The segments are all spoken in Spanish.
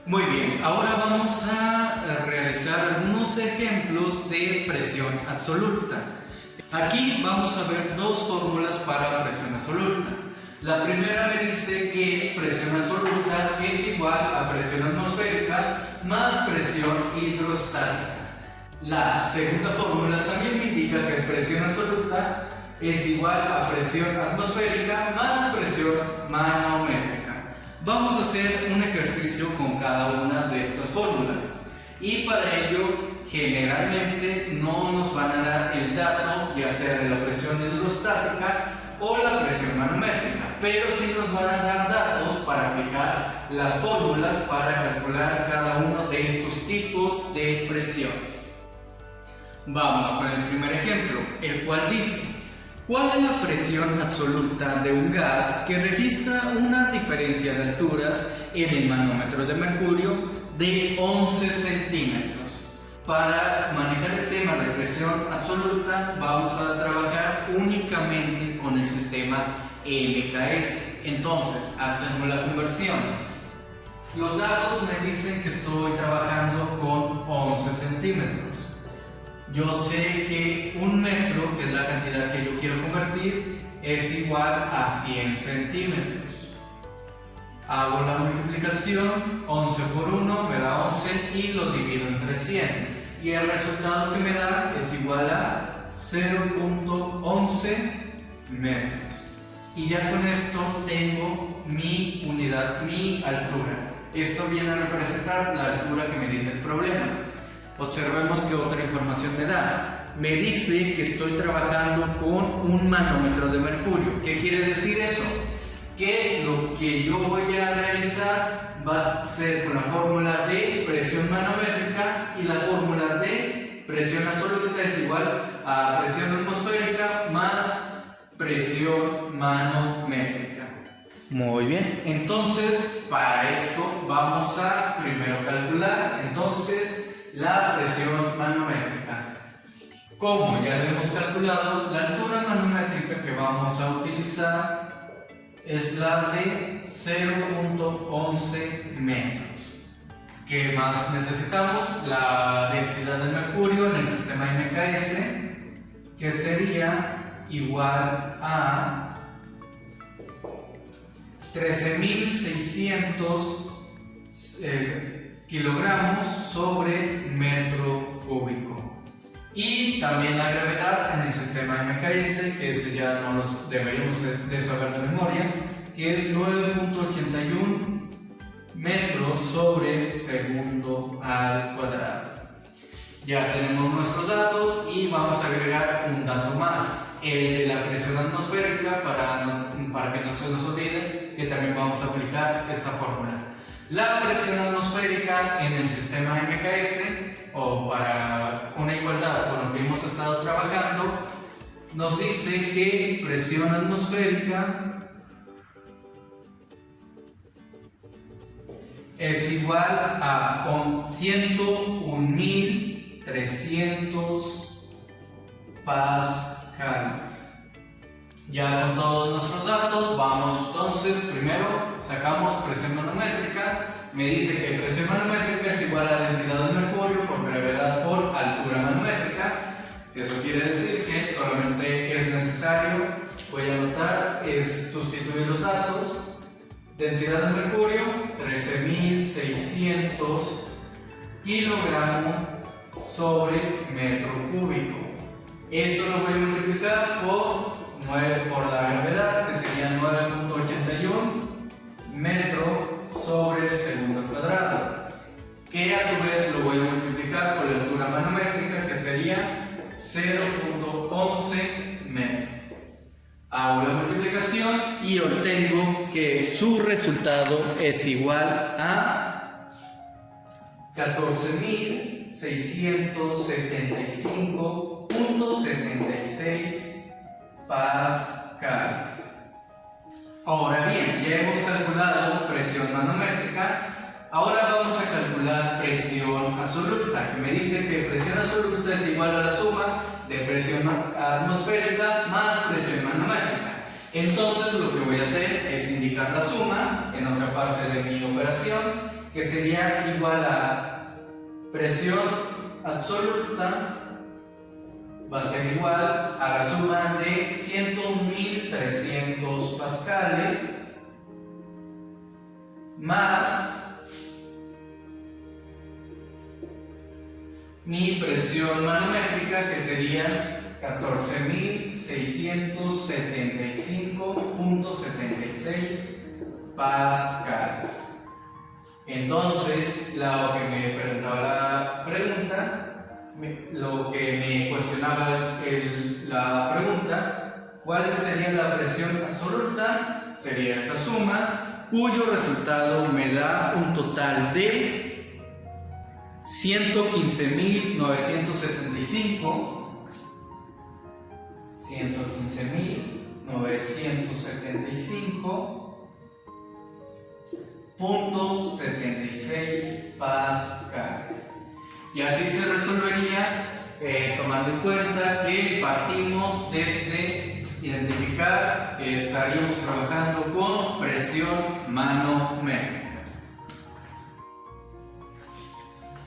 Muy bien, ahora vamos a realizar algunos ejemplos de presión absoluta. Aquí vamos a ver dos fórmulas para presión absoluta. La primera me dice que presión absoluta es igual a presión atmosférica más presión hidrostática. La segunda fórmula también me indica que presión absoluta es igual a presión atmosférica más presión manométrica. Vamos a hacer un ejercicio con cada una de estas fórmulas y para ello generalmente no nos van a dar el dato ya sea de la presión hidrostática o la presión manométrica, pero sí nos van a dar datos para aplicar las fórmulas para calcular cada uno de estos tipos de presión. Vamos con el primer ejemplo, el cual dice: ¿cuál es la presión absoluta de un gas que registra una diferencia de alturas en el manómetro de mercurio de 11 centímetros? Para manejar el tema de presión absoluta vamos a trabajar únicamente con el sistema MKS. Entonces, hacemos la conversión. Los datos me dicen que estoy trabajando con 11 centímetros. Yo sé que un metro, que es la cantidad que yo quiero convertir, es igual a 100 centímetros. Hago la multiplicación, 11 por 1 me da 11 y lo divido entre 100. Y el resultado que me da es igual a 0.11 metros. Y ya con esto tengo mi unidad, mi altura. Esto viene a representar la altura que me dice el problema. Observemos que otra información me da. Me dice que estoy trabajando con un manómetro de mercurio. ¿Qué quiere decir eso? Que lo que yo voy a realizar va a ser con la fórmula de presión manométrica y la fórmula de presión absoluta es igual a presión atmosférica más presión manométrica. Muy bien, entonces para esto vamos a primero calcular la presión manométrica. Como ya lo hemos calculado, la altura manométrica que vamos a utilizar es la de 0.11 metros. ¿Qué más necesitamos? La densidad del mercurio en el sistema MKS, que sería igual a 13.600 kilogramos sobre metro cúbico. Y también la gravedad en el sistema MKS, que ese ya no los deberíamos de saber de memoria, que es 9.81 metros sobre segundo al cuadrado. Ya tenemos nuestros datos y vamos a agregar un dato más, el de la presión atmosférica, para que no se nos olvide que también vamos a aplicar esta fórmula. La presión atmosférica en el sistema MKS, o para una igualdad con lo que hemos estado trabajando, nos dice que presión atmosférica es igual a 101.300 pascales. Ya con todos nuestros datos, vamos entonces, primero sacamos presión manométrica. Me dice que presión manométrica es igual a la densidad del mercurio por gravedad por altura manométrica. Eso quiere decir que solamente es necesario, voy a anotar, es sustituir los datos. Densidad del mercurio, 13.600 kilogramos sobre metro cúbico. Eso lo voy a multiplicar por 9 por la gravedad, que sería 9.81 metros sobre segundo al cuadrado, que a su vez lo voy a multiplicar por la altura manométrica, que sería 0.11 metros. Hago la multiplicación y obtengo que su resultado es igual a 14.675.76 pascales. Ahora bien, ya hemos calculado presión manométrica, ahora vamos a calcular presión absoluta, que me dice que presión absoluta es igual a la suma de presión atmosférica más presión manométrica. Entonces lo que voy a hacer es indicar la suma en otra parte de mi operación que sería igual a presión absoluta va a ser igual a la suma de 101.300 pascales más mi presión manométrica, que sería 14.675.76 pascales. Entonces, lo que me preguntaba la pregunta, lo que me cuestionaba la pregunta, ¿cuál sería la presión absoluta? Sería esta suma, cuyo resultado me da un total de 115.975.76 pascales. Y así se resolvería, tomando en cuenta que partimos desde identificar que estaríamos trabajando con presión manométrica.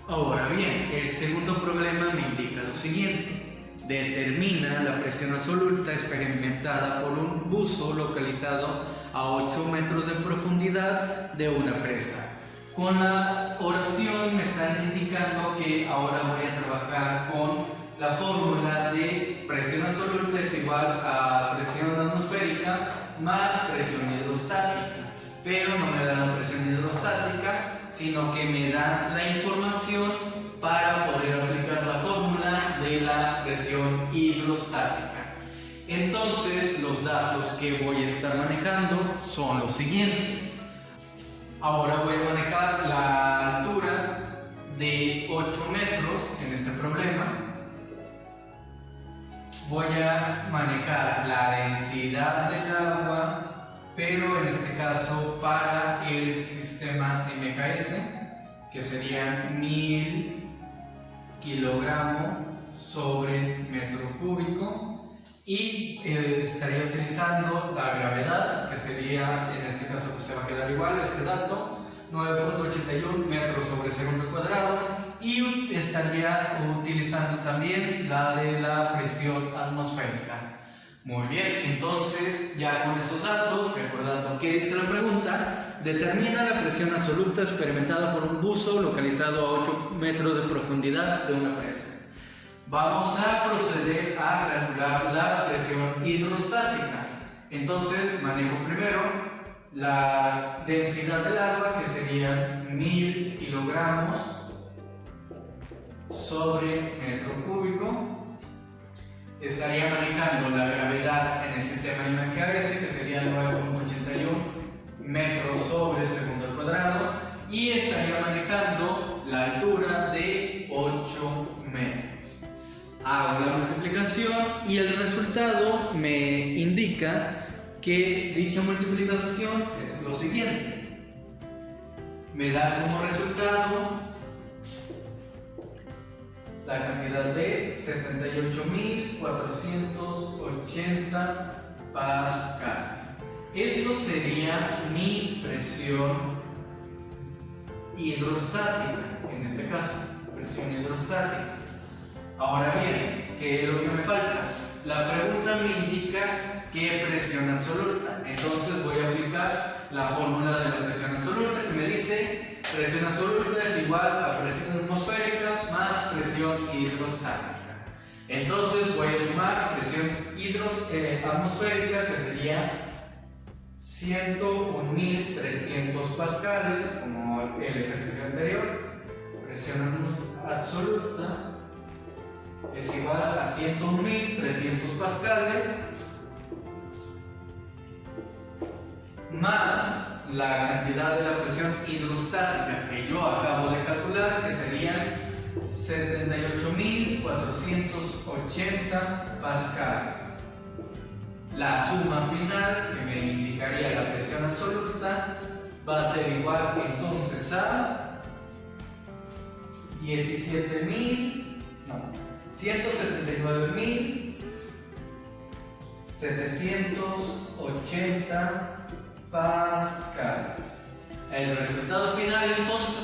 Ahora bien, el segundo problema me indica lo siguiente. Determina la presión absoluta experimentada por un buzo localizado a 8 metros de profundidad de una presa. Con la oración me están indicando que ahora voy a trabajar con la fórmula de presión absoluta es igual a presión atmosférica más presión hidrostática, pero no me da la presión hidrostática, sino que me da la información para poder aplicar la fórmula de la presión hidrostática. Entonces, los datos que voy a estar manejando son los siguientes. Ahora voy a manejar la altura de 8 metros en este problema. Voy a manejar la densidad del agua, pero en este caso para el sistema MKS, que serían 1000 kilogramos sobre metro cúbico, y estaría utilizando la gravedad, que sería, en este caso pues se va a quedar igual este dato, 9.81 metros sobre segundo cuadrado, y estaría utilizando también la de la presión atmosférica. Muy bien, entonces ya con esos datos, recordando que dice la pregunta, determina la presión absoluta experimentada por un buzo localizado a 8 metros de profundidad de una presa. Vamos a proceder a calcular la presión hidrostática. Entonces manejo primero la densidad del agua, que sería 1000 kilogramos sobre metro cúbico. Estaría manejando la gravedad en el sistema MKS, que sería 9.81 metros sobre segundo al cuadrado, y estaría manejando la altura de 8 metros. Hago la multiplicación y el resultado me indica que dicha multiplicación es lo siguiente. Me da como resultado la cantidad de 78.480 pascales. Esto sería mi presión hidrostática, en este caso, presión hidrostática. Ahora bien, ¿qué es lo que me falta? La pregunta me indica qué presión absoluta. Entonces voy a aplicar la fórmula de la presión absoluta, que me dice presión absoluta es igual a presión atmosférica más presión hidrostática. Entonces voy a sumar presión atmosférica, que sería 101.300 pascales, como el ejercicio anterior. Presión absoluta es igual a 101.300 pascales más la cantidad de la presión hidrostática que yo acabo de calcular, que serían 78.480 pascales. La suma final, que me indicaría la presión absoluta, va a ser igual entonces a 179.780 pascales. El resultado final entonces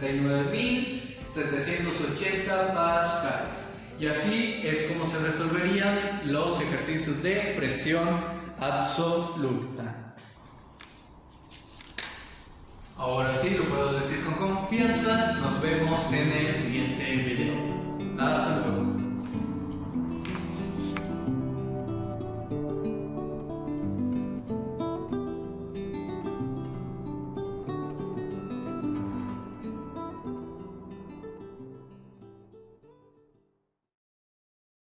79.780 pascales. Y así es como se resolverían los ejercicios de presión absoluta. Ahora sí lo puedo decir con confianza. Nos vemos en el siguiente video. Hasta luego.